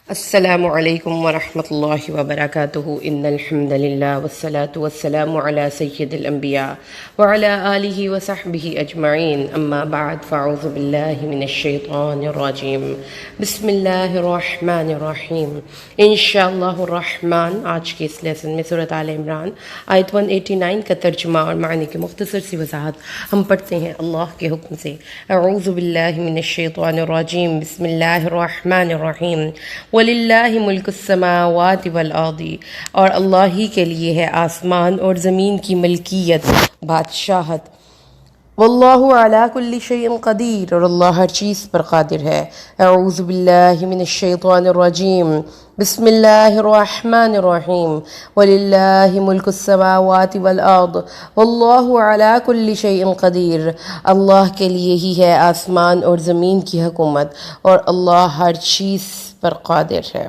السلام علیکم ورحمۃ اللہ وبرکاتہ ان الحمد للہ والصلاة والسلام علی سید الانبیاء وعلی آلہ وصحبہ اجمعین اما بعد فاعوذ باللہ من الشیطان الرجیم بسم اللہ الرحمن الرحیم انشاءاللہ الرحمن۔ آج کے اس لیسن میں سورۃ آل عمران آیت 189 کا ترجمہ اور معنی کی مختصر سی وضاحت ہم پڑھتے ہیں اللہ کے حکم سے۔ اعوذ باللہ من الشیطان الرجیم بسم اللہ الرحمن الرحیم وَلِلَّهِ مُلْكُ السَّمَاوَاتِ وَالْأَرْضِ، اور اللہ ہی کے لیے ہے آسمان اور زمین کی ملکیت، بادشاہت۔ واللہ علی کل شیء قدیر، اور اللہ ہر چیز پر قادر ہے۔ اعوذ باللہ من الشیطان الرجیم بسم اللہ الرحمن الرحیم وَلِلَّهِ مُلْكُ السَّمَاوَاتِ وَالْأَرْضِ وَاللَّهُ عَلَى كُلِّ شَيْءٍ قَدِيرٌ، اللہ کے لیے ہی ہے آسمان اور زمین کی حکومت، اور اللہ ہر چیز پر قادر ہے۔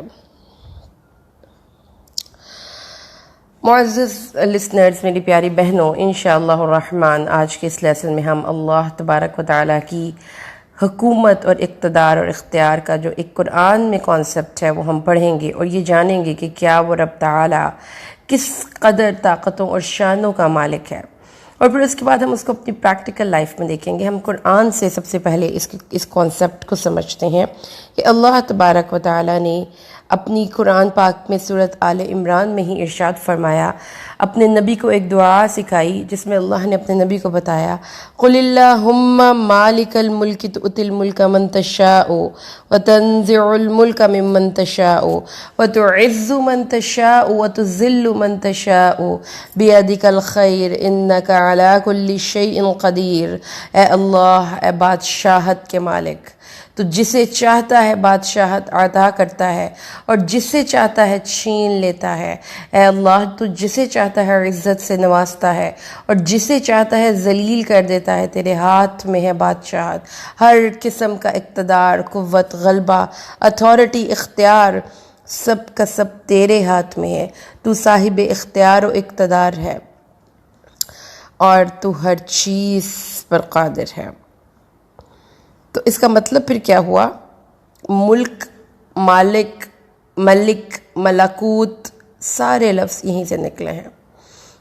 معزز لسنرز، میری پیاری بہنوں، انشاءاللہ الرحمن آج کے اس لیسن میں ہم اللہ تبارک و تعالیٰ کی حکومت اور اقتدار اور اختیار کا جو ایک قرآن میں کانسیپٹ ہے وہ ہم پڑھیں گے، اور یہ جانیں گے کہ کیا وہ رب تعالیٰ کس قدر طاقتوں اور شانوں کا مالک ہے، اور پھر اس کے بعد ہم اس کو اپنی پریکٹیکل لائف میں دیکھیں گے۔ ہم قرآن سے سب سے پہلے اس کانسیپٹ کو سمجھتے ہیں کہ اللہ تبارک و تعالیٰ نے اپنی قرآن پاک میں سورۃ آل عمران میں ہی ارشاد فرمایا، اپنے نبی کو ایک دعا سکھائی جس میں اللہ نے اپنے نبی کو بتایا، قُلِ اللَّهُمَّ مَالِكَ الْمُلْكِ تُؤْتِي الْمُلْكَ مَن تَشَاءُ وَتَنزِعُ الْمُلْكَ مِمَّن تَشَاءُ وَتُعِزُّ مَن تَشَاءُ وَتُذِلُّ مَن تَشَاءُ بِيَدِكَ الْخَيْرُ إِنَّكَ عَلَى كُلِّ شَيْءٍ قَدِيرٌ۔ اے اللہ، اے بادشاہت کے مالک، تو جسے چاہتا ہے بادشاہت عطا کرتا ہے اور جسے چاہتا ہے چھین لیتا ہے۔ اے اللہ، تو جسے چاہتا ہے عزت سے نوازتا ہے اور جسے چاہتا ہے ذلیل کر دیتا ہے۔ تیرے ہاتھ میں ہے بادشاہت، ہر قسم کا اقتدار، قوت، غلبہ، اتھارٹی، اختیار، سب کا سب تیرے ہاتھ میں ہے۔ تو صاحب اختیار و اقتدار ہے اور تو ہر چیز پر قادر ہے۔ تو اس کا مطلب پھر کیا ہوا؟ ملک، مالک، ملک، ملکوت، سارے لفظ یہیں سے نکلے ہیں۔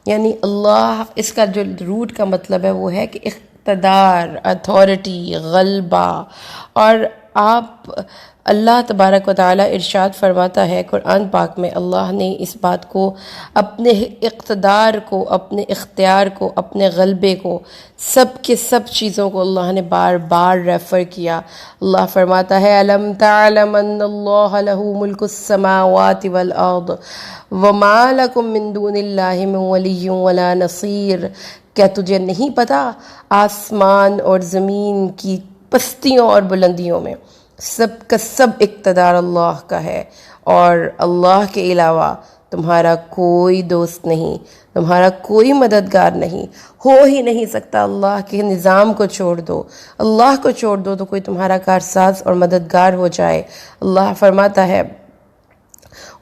یعنی اللہ، اس کا جو روٹ کا مطلب ہے وہ ہے کہ اقتدار، اتھارٹی، غلبہ۔ اور آپ اللہ تبارک و تعالیٰ ارشاد فرماتا ہے قرآن پاک میں، اللہ نے اس بات کو، اپنے اقتدار کو، اپنے اختیار کو، اپنے غلبے کو، سب کے سب چیزوں کو اللہ نے بار بار ریفر کیا۔ اللہ فرماتا ہے، أَلَمْ تَعْلَمْ أَنَّ اللَّهَ لَهُ مُلْكُ السَّمَاوَاتِ وَالْأَرْضِ وَمَا لَكُم مِّن دُونِ اللَّهِ مِن وَلِيٍّ وَلَا نَصِيرٍ، کیا تجھے نہیں پتا آسمان اور زمین کی پستیوں اور بلندیوں میں سب کا سب اقتدار اللہ کا ہے، اور اللہ کے علاوہ تمہارا کوئی دوست نہیں، تمہارا کوئی مددگار نہیں، ہو ہی نہیں سکتا۔ اللہ کے نظام کو چھوڑ دو، اللہ کو چھوڑ دو تو کوئی تمہارا کارساز اور مددگار ہو جائے۔ اللہ فرماتا ہے،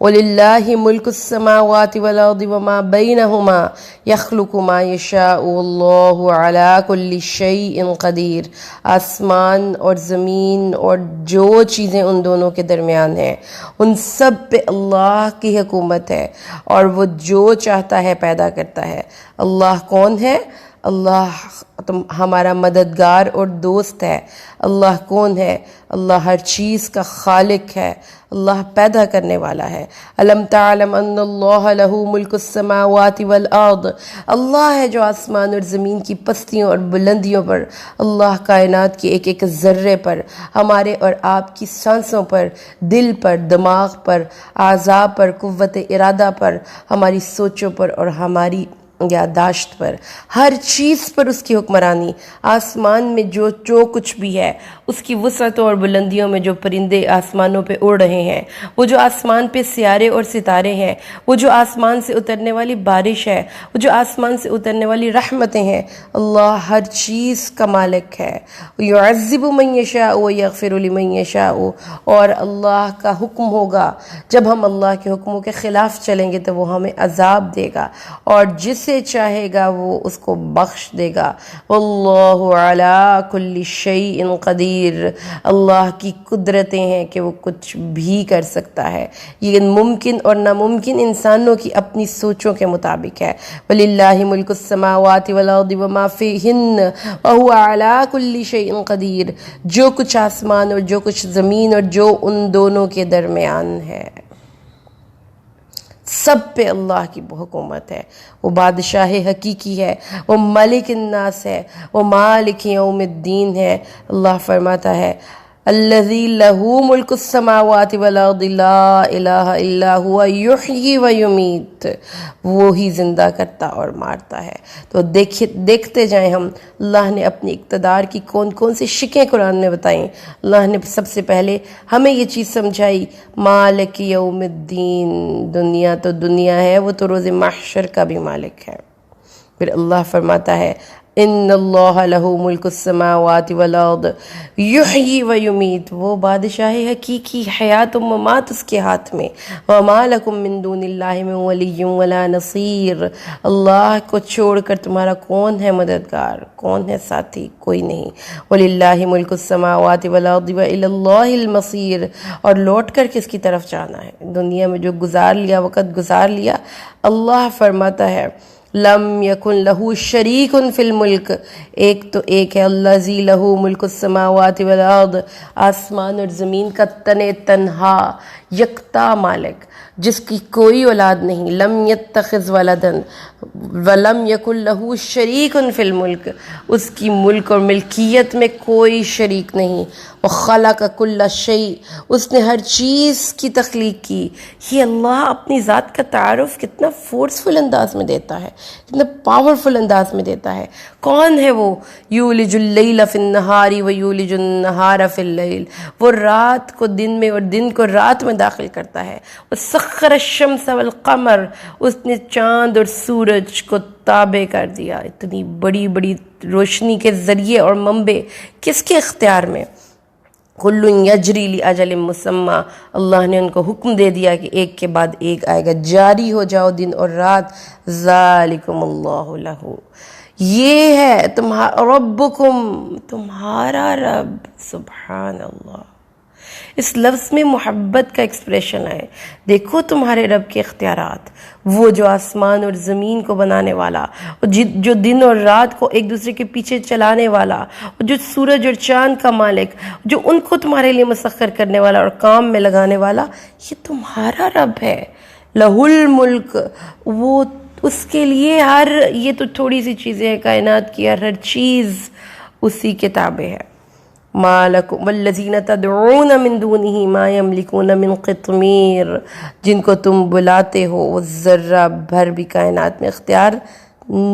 وَلِلَّهِ مُلْكُ السَّمَاوَاتِ وَالْأَرْضِ وَمَا بَيْنَهُمَا يَخْلُقُ مَا يَشَاءُ وَاللَّهُ عَلَى كُلِّ شَيْءٍ قَدِيرٌ۔ آسمان اور زمین اور جو چیزیں ان دونوں کے درمیان ہیں، ان سب پہ اللہ کی حکومت ہے، اور وہ جو چاہتا ہے پیدا کرتا ہے۔ اللہ کون ہے؟ اللہ ہمارا مددگار اور دوست ہے۔ اللہ کون ہے؟ اللہ ہر چیز کا خالق ہے، اللہ پیدا کرنے والا ہے۔ أَلَمْ تَعْلَمْ أَنَّ اللَّهَ لَهُ مُلْكُ السَّمَاوَاتِ وَالْأَرْضِ، اللہ ہے جو آسمان اور زمین کی پستیوں اور بلندیوں پر، اللہ کائنات کے ایک ایک ذرے پر، ہمارے اور آپ کی سانسوں پر، دل پر، دماغ پر، اعضاء پر، قوت ارادہ پر، ہماری سوچوں پر اور ہماری یادداشت پر، ہر چیز پر اس کی حکمرانی۔ آسمان میں جو کچھ بھی ہے، اس کی وسعتوں اور بلندیوں میں جو پرندے آسمانوں پہ اڑ رہے ہیں، وہ جو آسمان پہ سیارے اور ستارے ہیں، وہ جو آسمان سے اترنے والی بارش ہے، وہ جو آسمان سے اترنے والی رحمتیں ہیں، اللہ ہر چیز کا مالک ہے۔ يُعَذِّبُ مَن يَشَاءُ وَيَغْفِرُ لِمَن يَشَاءُ، اور اللہ کا حکم ہوگا، جب ہم اللہ کے حکموں کے خلاف چلیں گے تو وہ ہمیں عذاب دے گا، اور جسے چاہے گا وہ اس کو بخش دے گا۔ واللہ علی کل شیء قدیر، قدیر، اللہ کی قدرتیں ہیں کہ وہ کچھ بھی کر سکتا ہے، یہ ممکن اور ناممکن انسانوں کی اپنی سوچوں کے مطابق ہے۔ وَلِلَّهِ مُلْكُ السَّمَاوَاتِ وَالْأَرْضِ وَمَا فِيهِنَّ وَهُوَ عَلَىٰ كُلِّ شَيْءٍ قَدِيرٌ، جو کچھ آسمان اور جو کچھ زمین اور جو ان دونوں کے درمیان ہے، سب پہ اللہ کی حکومت ہے۔ وہ بادشاہ حقیقی ہے، وہ ملک الناس ہے، وہ مالک یوم الدین ہے۔ اللہ فرماتا ہے الذی لہ ملک السماوات والارض لا الہ الا ہوا یحیی و یمیت، وہی زندہ کرتا اور مارتا ہے۔ تو دیکھتے جائیں ہم، اللہ نے اپنی اقتدار کی کون کون سی شکیں قرآن میں بتائیں۔ اللہ نے سب سے پہلے ہمیں یہ چیز سمجھائی، مالک یوم الدین، دنیا تو دنیا ہے، وہ تو روز محشر کا بھی مالک ہے۔ پھر اللہ فرماتا ہے ان اللہ لہ ملک السماوات والارض یحیی و یمیت، وہ بادشاہ حقیقی، حیات و ممات اس کے ہاتھ میں۔ وما لکم من دون اللہ من ولی ولا نصیر، اللہ کو چھوڑ کر تمہارا کون ہے مددگار، کون ہے ساتھی؟ کوئی نہیں۔ وللہ ملک السماوات والارض والی اللہ المصیر، اور لوٹ کر کس کی طرف جانا ہے؟ دنیا میں جو گزار لیا، وقت گزار لیا، اللہ فرماتا ہے لم یکن لہو شریک فی الملک، ایک تو ایک ہے الذی لہو ملک السماوات والارض، آسمان اور زمین کا تنہا یکتا مالک، جس کی کوئی اولاد نہیں، لم یتخذ ولدا ولم یکن لہو شریک فی الملک، اس کی ملک اور ملکیت میں کوئی شریک نہیں۔ وخلق کل شیء، اس نے ہر چیز کی تخلیق کی۔ یہ اللہ اپنی ذات کا تعارف کتنا فورسفل انداز میں دیتا ہے، کتنا پاورفل انداز میں دیتا ہے۔ کون ہے وہ؟ یولج اللیل فی النہار ویولج النہار فی اللیل، وہ رات کو دن میں اور دن کو رات میں داخل کرتا ہے۔ وسخر الشمس والقمر، اس نے چاند اور سورج کو تابع کر دیا۔ اتنی بڑی بڑی روشنی کے ذریعے اور منبع کس کے اختیار میں؟ کل یجری لاجل مسمی، اللہ نے ان کو حکم دے دیا کہ ایک کے بعد ایک آئے گا، جاری ہو جاؤ دن اور رات۔ ذالکم اللہ لہ، یہ ہے تمہارا ربکم، تمہارا رب، سبحان اللہ۔ اس لفظ میں محبت کا ایکسپریشن ہے۔ دیکھو تمہارے رب کے اختیارات، وہ جو آسمان اور زمین کو بنانے والا، جو دن اور رات کو ایک دوسرے کے پیچھے چلانے والا، جو سورج اور چاند کا مالک، جو ان کو تمہارے لیے مسخر کرنے والا اور کام میں لگانے والا، یہ تمہارا رب ہے۔ لہ الملک، وہ اس کے لیے ہر، یہ تو تھوڑی سی چیزیں ہیں، کائنات کی ہر چیز اسی کے تابع ہے۔ ما لکم والذین تدعون من دونہ ما یملکون من قطمیر، جن کو تم بلاتے ہو وہ ذرہ بھر بھی کائنات میں اختیار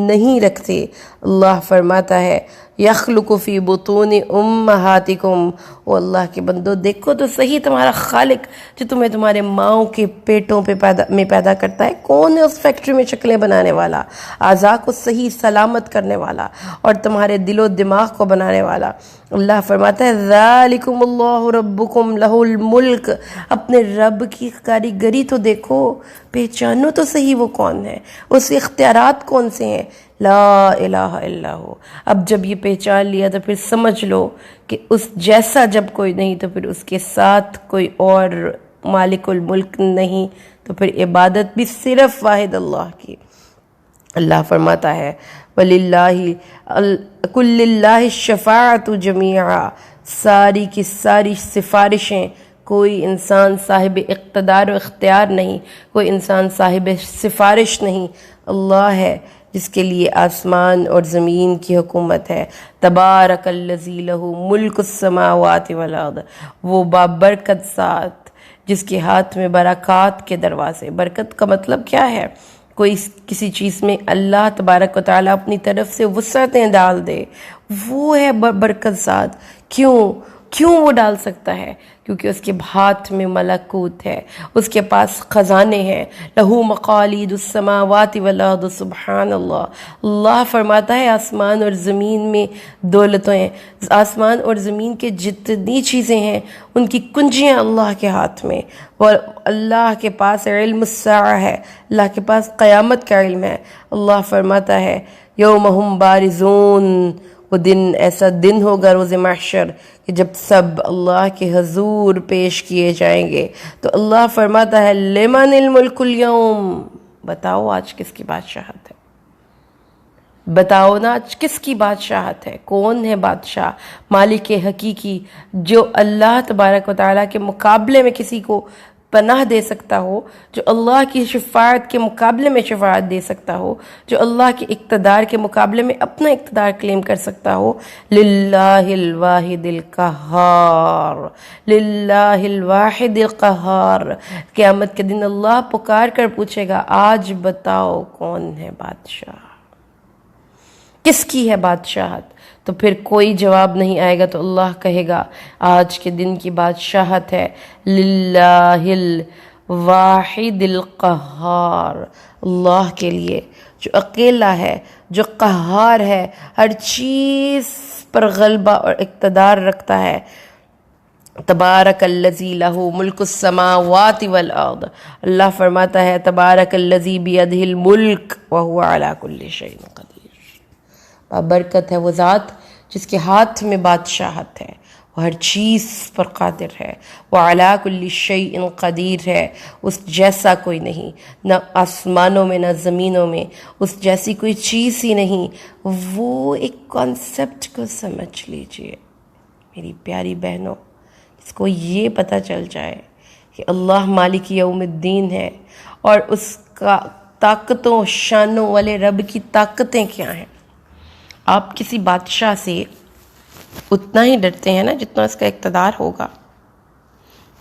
نہیں رکھتے۔ اللہ فرماتا ہے یخلق فی بطون امہاتکم، وہ اللہ کے بندو دیکھو تو صحیح، تمہارا خالق جو تمہیں تمہارے ماؤں کے پیٹوں پہ پیدا کرتا ہے، کون ہے اس فیکٹری میں شکلیں بنانے والا، اعضاء کو صحیح سلامت کرنے والا اور تمہارے دل و دماغ کو بنانے والا؟ اللہ فرماتا ہے ذالکم اللہ ربکم لہ الملک، اپنے رب کی کاریگری تو دیکھو، پہچانو تو صحیح وہ کون ہے، اس کے اختیارات کون سے ہیں۔ لا الہ الا ہو، اب جب یہ پہچان لیا تو پھر سمجھ لو کہ اس جیسا جب کوئی نہیں تو پھر اس کے ساتھ کوئی اور مالک الملک نہیں، تو پھر عبادت بھی صرف واحد اللہ کی۔ اللہ فرماتا ہے وَلِلَّهِ قُلْ لِلَّهِ الشَّفَاعَةُ جَمِيعًا، ساری کی ساری سفارشیں، کوئی انسان صاحب اقتدار و اختیار نہیں، کوئی انسان صاحب سفارش نہیں، اللہ ہے جس کے لیے آسمان اور زمین کی حکومت ہے۔ تبارک الذی لہ ملک السماوات والارض، وہ بابرکت ذات جس کے ہاتھ میں برکات کے دروازے۔ برکت کا مطلب کیا ہے؟ کوئی کسی چیز میں اللہ تبارک و تعالیٰ اپنی طرف سے وسعتیں ڈال دے، وہ ہے برکت ذات۔ کیوں وہ ڈال سکتا ہے؟ کیونکہ اس کے ہاتھ میں ملکوت ہے، اس کے پاس خزانے ہیں۔ لہو مقالید السماوات والارض، سبحان اللہ۔ اللہ فرماتا ہے آسمان اور زمین میں دولتیں ہیں، آسمان اور زمین کے جتنی چیزیں ہیں ان کی کنجیاں اللہ کے ہاتھ میں، اور اللہ کے پاس علم الساعہ ہے، اللہ کے پاس قیامت کا علم ہے۔ اللہ فرماتا ہے یوم ہم بارزون، وہ دن ایسا دن ہوگا روز محشر کہ جب سب اللہ کے حضور پیش کیے جائیں گے تو اللہ فرماتا ہے لمن الملک اليوم، بتاؤ آج کس کی بادشاہت ہے، بتاؤ نا آج کس کی بادشاہت ہے، کون ہے بادشاہ مالک حقیقی جو اللہ تبارک و تعالیٰ کے مقابلے میں کسی کو پناہ دے سکتا ہو، جو اللہ کی شفاعت کے مقابلے میں شفاعت دے سکتا ہو، جو اللہ کے اقتدار کے مقابلے میں اپنا اقتدار کلیم کر سکتا ہو. للہ الواحد القہار، للہ الواحد القہار. قیامت کے دن اللہ پکار کر پوچھے گا آج بتاؤ کون ہے بادشاہ، کس کی ہے بادشاہت؟ تو پھر کوئی جواب نہیں آئے گا تو اللہ کہے گا آج کے دن کی بادشاہت ہے للہ الواحد القہار، اللہ کے لیے جو اکیلا ہے، جو قہار ہے، ہر چیز پر غلبہ اور اقتدار رکھتا ہے. تبارک الذی لہ ملک السماوات والارض، اللہ فرماتا ہے تبارک الذی بیدہ الملک وہو علی کل شیء قدیر. برکت ہے وہ ذات جس کے ہاتھ میں بادشاہت ہے، وہ ہر چیز پر قادر ہے، وہ علی کل شیء قدیر ہے، اس جیسا کوئی نہیں، نہ آسمانوں میں نہ زمینوں میں اس جیسی کوئی چیز ہی نہیں. وہ ایک کانسیپٹ کو سمجھ لیجئے میری پیاری بہنوں، اس کو یہ پتہ چل جائے کہ اللہ مالک یوم الدین ہے اور اس کا طاقتوں شانوں والے رب کی طاقتیں کیا ہیں. آپ کسی بادشاہ سے اتنا ہی ڈرتے ہیں نا جتنا اس کا اقتدار ہوگا،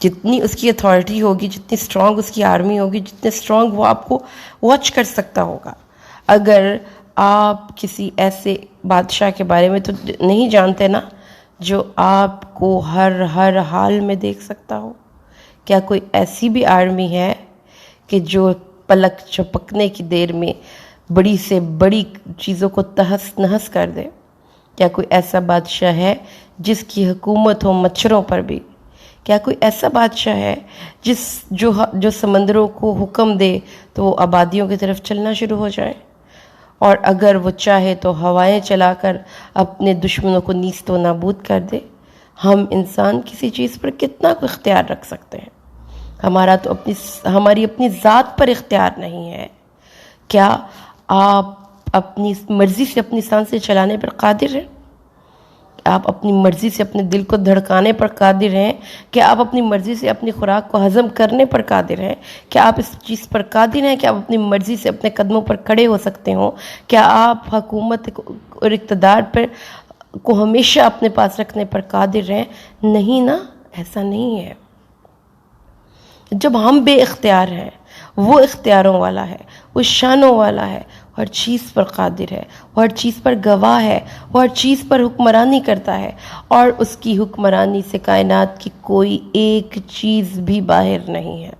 جتنی اس کی اتھارٹی ہوگی، جتنی اسٹرانگ اس کی آرمی ہوگی، جتنے اسٹرانگ وہ آپ کو واچ کر سکتا ہوگا. اگر آپ کسی ایسے بادشاہ کے بارے میں تو نہیں جانتے نا جو آپ کو ہر حال میں دیکھ سکتا ہو. کیا کوئی ایسی بھی آرمی ہے کہ جو پلک جھپکنے کی دیر میں بڑی سے بڑی چیزوں کو تہس نہس کر دے؟ کیا کوئی ایسا بادشاہ ہے جس کی حکومت ہو مچھروں پر بھی؟ کیا کوئی ایسا بادشاہ ہے جو سمندروں کو حکم دے تو وہ آبادیوں کی طرف چلنا شروع ہو جائے، اور اگر وہ چاہے تو ہوائیں چلا کر اپنے دشمنوں کو نیست و نابود کر دے؟ ہم انسان کسی چیز پر کتنا کو اختیار رکھ سکتے ہیں؟ ہماری اپنی ذات پر اختیار نہیں ہے. کیا آپ اپنی مرضی سے اپنی سانسیں چلانے پر قادر ہیں؟ آپ اپنی مرضی سے اپنے دل کو دھڑکانے پر قادر ہیں؟ کیا آپ اپنی مرضی سے اپنی خوراک کو ہضم کرنے پر قادر ہیں؟ کیا آپ اس چیز پر قادر ہیں کہ آپ اپنی مرضی سے اپنے قدموں پر کھڑے ہو سکتے ہوں؟ کیا آپ حکومت اور اقتدار کو ہمیشہ اپنے پاس رکھنے پر قادر ہیں؟ نہیں نا، ایسا نہیں ہے. جب ہم بے اختیار ہیں، وہ اختیاروں والا ہے، وہ شانوں والا ہے، ہر چیز پر قادر ہے، وہ ہر چیز پر گواہ ہے، وہ ہر چیز پر حکمرانی کرتا ہے، اور اس کی حکمرانی سے کائنات کی کوئی ایک چیز بھی باہر نہیں ہے.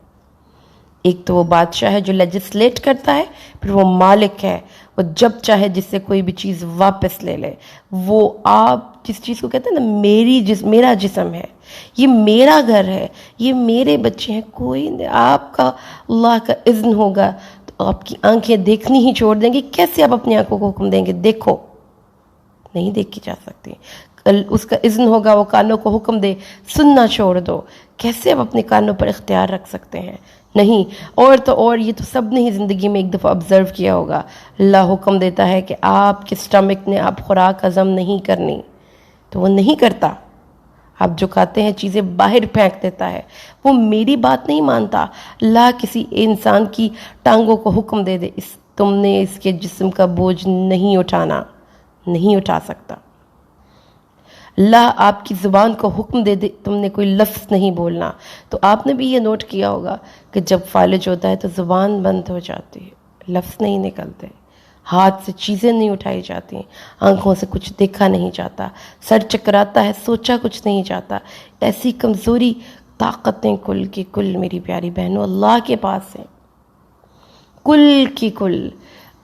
ایک تو وہ بادشاہ ہے جو لیجسلیٹ کرتا ہے، پھر وہ مالک ہے، وہ جب چاہے جس سے کوئی بھی چیز واپس لے لے. وہ آپ جس چیز کو کہتے ہیں نا میرا جسم ہے، یہ میرا گھر ہے، یہ میرے بچے ہیں، کوئی نہیں. آپ کا اللہ کا اذن ہوگا تو آپ کی آنکھیں دیکھنی ہی چھوڑ دیں گی. کیسے آپ اپنی آنکھوں کو حکم دیں گے دیکھو؟ نہیں دیکھی جا سکتی. اس کا اذن ہوگا وہ کانوں کو حکم دے سننا چھوڑ دو. کیسے آپ اپنے کانوں پر اختیار رکھ سکتے ہیں؟ نہیں. اور یہ تو سب نے ہی زندگی میں ایک دفعہ آبزرو کیا ہوگا. اللہ حکم دیتا ہے کہ آپ کے سٹمک نے آپ خوراک ہضم نہیں کرنی تو وہ نہیں کرتا. آپ جو کھاتے ہیں چیزیں باہر پھینک دیتا ہے. وہ میری بات نہیں مانتا. اللہ کسی انسان کی ٹانگوں کو حکم دے تم نے اس کے جسم کا بوجھ نہیں اٹھانا، نہیں اٹھا سکتا. اللہ آپ کی زبان کو حکم دے تم نے کوئی لفظ نہیں بولنا. تو آپ نے بھی یہ نوٹ کیا ہوگا کہ جب فالج ہوتا ہے تو زبان بند ہو جاتی ہے، لفظ نہیں نکلتے، ہاتھ سے چیزیں نہیں اٹھائی جاتی، آنکھوں سے کچھ دیکھا نہیں جاتا، سر چکراتا ہے، سوچا کچھ نہیں جاتا. ایسی کمزوری طاقتیں کل کی کل میری پیاری بہنوں اللہ کے پاس ہیں، کل کی کل.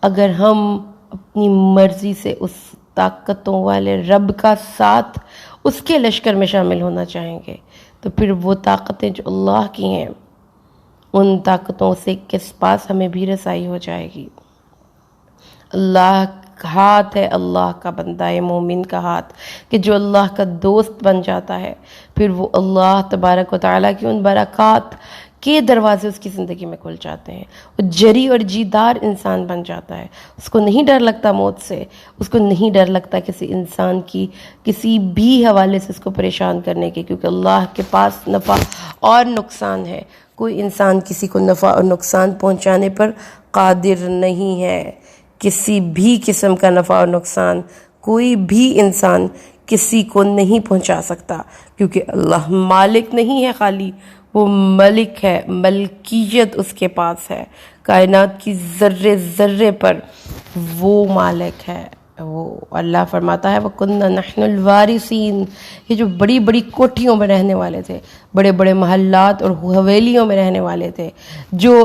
اگر ہم اپنی مرضی سے اس طاقتوں والے رب کا ساتھ اس کے لشکر میں شامل ہونا چاہیں گے تو پھر وہ طاقتیں جو اللہ کی ہیں ان طاقتوں سے کس پاس ہمیں بھی رسائی ہو جائے گی. اللہ ہاتھ ہے اللہ کا، بندہ مومن کا ہاتھ، کہ جو اللہ کا دوست بن جاتا ہے، پھر وہ اللہ تبارک و تعالیٰ کی ان برکات کے دروازے اس کی زندگی میں کھل جاتے ہیں۔ وہ جری اور جیدار انسان بن جاتا ہے، اس کو نہیں ڈر لگتا موت سے، اس کو نہیں ڈر لگتا کسی انسان کی کسی بھی حوالے سے اس کو پریشان کرنے کے، کیونکہ اللہ کے پاس نفع اور نقصان ہے۔ کوئی انسان کسی کو نفع اور نقصان پہنچانے پر قادر نہیں ہے، کسی بھی قسم کا نفع اور نقصان کوئی بھی انسان کسی کو نہیں پہنچا سکتا، کیونکہ اللہ مالک نہیں ہے خالی، وہ ملک ہے، ملکیت اس کے پاس ہے، کائنات کی ذرے ذرے پر وہ مالک ہے۔ وہ اللہ فرماتا ہے وَكُنَّا نَحْنُ الْوَارِثِينَ، یہ جو بڑی بڑی کوٹھیوں میں رہنے والے تھے، بڑے بڑے محلات اور حویلیوں میں رہنے والے تھے، جو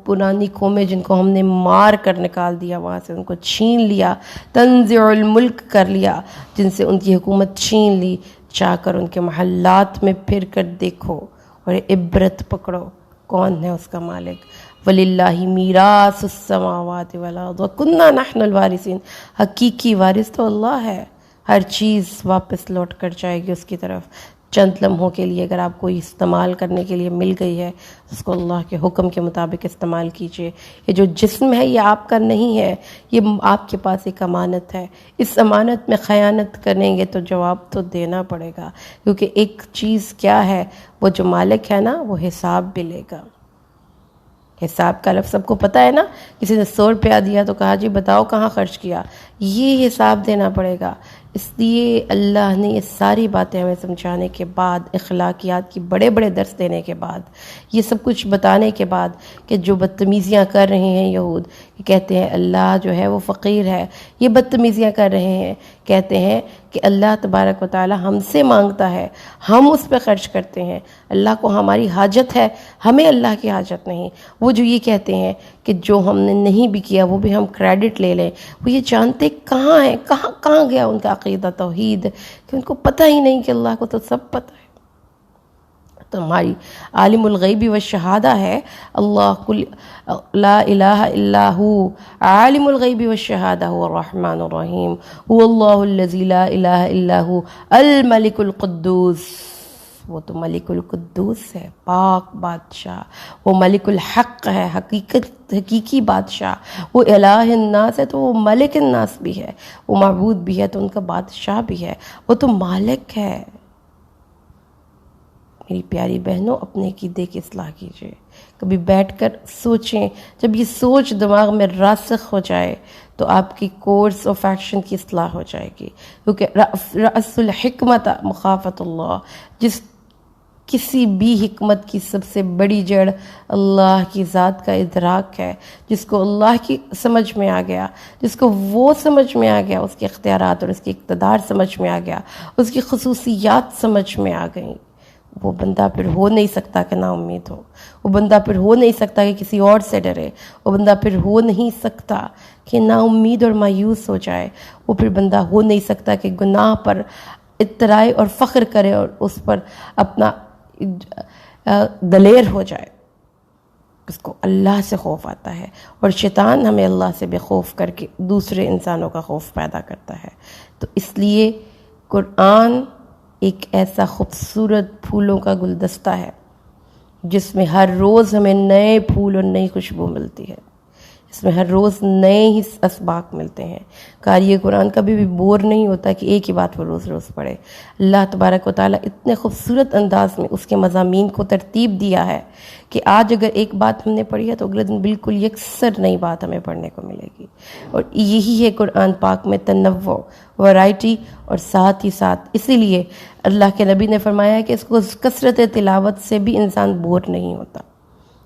پرانی قومیں جن کو ہم نے مار کر نکال دیا وہاں سے، ان کو چھین لیا، تنزع الملک کر لیا، جن سے ان کی حکومت چھین لی، جا کر ان کے محلات میں پھر کر دیکھو اور عبرت پکڑو کون ہے اس کا مالک۔ وَلِلَّهِ مِيرَاثُ السَّمَاوَاتِ وَالْأَرْضِ وَكُنَّا نَحْنُ الْوَارِثِينَ، حقیقی وارث تو اللہ ہے، ہر چیز واپس لوٹ کر جائے گی اس کی طرف۔ چند لمحوں کے لیے اگر آپ کو استعمال کرنے کے لیے مل گئی ہے، اس کو اللہ کے حکم کے مطابق استعمال کیجئے۔ یہ جو جسم ہے یہ آپ کا نہیں ہے، یہ آپ کے پاس ایک امانت ہے، اس امانت میں خیانت کریں گے تو جواب تو دینا پڑے گا، کیونکہ ایک چیز کیا ہے، وہ جو مالک ہے نا وہ حساب بھی لے گا۔ حساب کا لفظ سب کو پتہ ہے نا، کسی نے 100 روپیہ دیا تو کہا جی بتاؤ کہاں خرچ کیا، یہ حساب دینا پڑے گا۔ اس لیے اللہ نے یہ ساری باتیں ہمیں سمجھانے کے بعد، اخلاقیات کی بڑے بڑے درس دینے کے بعد، یہ سب کچھ بتانے کے بعد کہ جو بدتمیزیاں کر رہے ہیں یہود، کہ کہتے ہیں اللہ جو ہے وہ فقیر ہے، یہ بدتمیزیاں کر رہے ہیں، کہتے ہیں کہ اللہ تبارک و تعالی ہم سے مانگتا ہے، ہم اس پہ خرچ کرتے ہیں، اللہ کو ہماری حاجت ہے، ہمیں اللہ کی حاجت نہیں۔ وہ جو یہ کہتے ہیں کہ جو ہم نے نہیں بھی کیا وہ بھی ہم کریڈٹ لے لیں، وہ یہ جانتے کہاں ہیں، کہاں گیا ان کا عقیدہ توحید، کہ ان کو پتہ ہی نہیں کہ اللہ کو تو سب پتہ ہے۔ تو ہماری عالم الغیب والشہادہ ہے اللہ، کل لا الہ الا ہو عالم الغیب والشہادہ هو الرحمن الرحیم، هو اللہ الذی لا الہ الا ہو الملک القدوس، وہ تو ملک القدوس ہے، پاک بادشاہ، وہ ملک الحق ہے، حقیقی بادشاہ، وہ الہ الناس ہے تو وہ ملک الناس بھی ہے، وہ معبود بھی ہے تو ان کا بادشاہ بھی ہے، وہ تو مالک ہے۔ میری پیاری بہنوں، اپنے عقیدے کی اصلاح کیجیے، کبھی بیٹھ کر سوچیں، جب یہ سوچ دماغ میں راسخ ہو جائے تو آپ کی کورس آف ایکشن کی اصلاح ہو جائے گی، کیونکہ رأس الحکمت مخافت اللہ، جس کسی بھی حکمت کی سب سے بڑی جڑ اللہ کی ذات کا ادراک ہے، جس کو اللہ کی سمجھ میں آ گیا، جس کو وہ سمجھ میں آ گیا، اس کے اختیارات اور اس کی اقتدار سمجھ میں آ گیا، اس کی خصوصیات سمجھ میں آ گئیں، وہ بندہ پھر ہو نہیں سکتا کہ نا امید ہو، وہ بندہ پھر ہو نہیں سکتا کہ کسی اور سے ڈرے، وہ بندہ پھر ہو نہیں سکتا کہ نا امید اور مایوس ہو جائے، وہ پھر بندہ ہو نہیں سکتا کہ گناہ پر اطرائی اور فخر کرے اور اس پر اپنا دلیر ہو جائے۔ اس کو اللہ سے خوف آتا ہے، اور شیطان ہمیں اللہ سے بے خوف کر کے دوسرے انسانوں کا خوف پیدا کرتا ہے۔ تو اس لیے قرآن ایک ایسا خوبصورت پھولوں کا گلدستہ ہے جس میں ہر روز ہمیں نئے پھول اور نئی خوشبو ملتی ہے، اس میں ہر روز نئے ہی اسباق ملتے ہیں۔ قاری قرآن کبھی بھی بور نہیں ہوتا کہ ایک ہی بات وہ روز روز پڑھے۔ اللہ تبارک و تعالیٰ اتنے خوبصورت انداز میں اس کے مضامین کو ترتیب دیا ہے کہ آج اگر ایک بات ہم نے پڑھی ہے تو اگلے دن بالکل یکسر نئی بات ہمیں پڑھنے کو ملے گی، اور یہی ہے قرآن پاک میں تنوع، ورائٹی، اور ساتھ ہی ساتھ اسی لیے اللہ کے نبی نے فرمایا ہے کہ اس کو کثرت تلاوت سے بھی انسان بور نہیں ہوتا،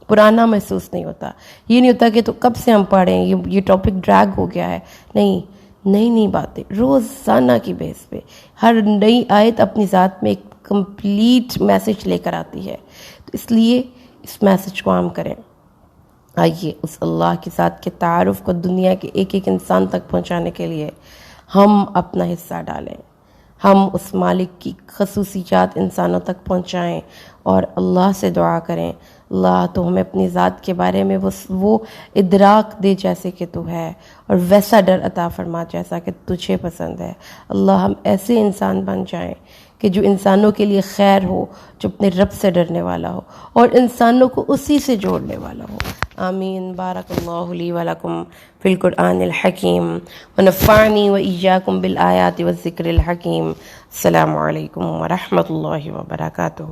پرانا محسوس نہیں ہوتا۔ یہ نہیں ہوتا کہ تو کب سے ہم پڑھیں، یہ ٹاپک ڈریگ ہو گیا ہے، نہیں، نئی باتیں روزانہ کی بیس پہ، ہر نئی آیت اپنی ذات میں ایک کمپلیٹ میسج لے کر آتی ہے، تو اس لیے اس میسج کو عام کریں۔ آئیے اس اللہ کے ساتھ کے تعارف کو دنیا کے ایک ایک انسان تک پہنچانے کے لیے ہم اپنا حصہ ڈالیں، ہم اس مالک کی خصوصیات انسانوں تک پہنچائیں، اور اللہ سے دعا کریں اللہ تو ہمیں اپنی ذات کے بارے میں وہ ادراک دے جیسے کہ تو ہے، اور ویسا ڈر عطا فرما جیسا کہ تجھے پسند ہے۔ اللہ ہم ایسے انسان بن جائیں کہ جو انسانوں کے لیے خیر ہو، جو اپنے رب سے ڈرنے والا ہو اور انسانوں کو اسی سے جوڑنے والا ہو۔ آمین۔ بارک اللہ لی ولکم فی القرآن الحکیم ونفعنی وإیاکم بالآیات والذکر الحکیم۔ السلام علیکم ورحمۃ اللہ وبرکاتہ۔